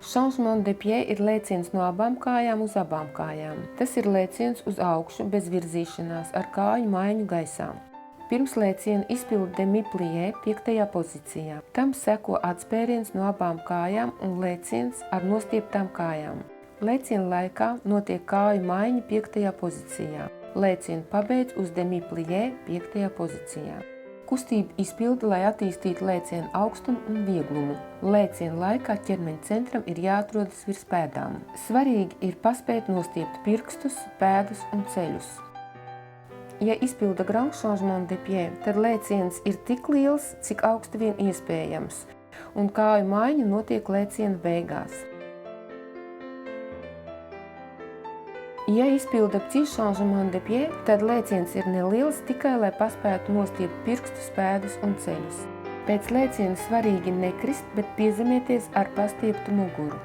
Changement de pied ir lēciens no abām kājām uz abām kājām. Tas ir lēciens uz augšu bez virzīšanās ar kāju maiņu gaisā. Pirms lēciena izpilda demi-plie 5. pozīcijā. Tam seko atspēriens no abām kājām un lēciens ar nostieptām kājām. Lēciena laikā notiek kāju maiņa 5. pozīcijā. Lēcienu pabeidz uz demi-plie 5. pozīcijā. Kustību izpilda, lai attīstītu lēcienu augstumu un vieglumu. Lēciena laikā ķermeņa centram ir jāatrodas virs pēdām. Svarīgi ir paspēt nostiept pirkstus, pēdus un ceļus. Ja izpilda grand changement de pied, tad lēciens ir tik liels, cik augsti vien iespējams, un kāju maiņa notiek lēciena beigās. Ja izpilda petit changement de pied, tad lēciens ir neliels tikai, lai paspētu nostiept pirkstus, pēdus un ceļus. Pēc lēciena svarīgi nekrist, bet piezemēties ar pastieptu muguru.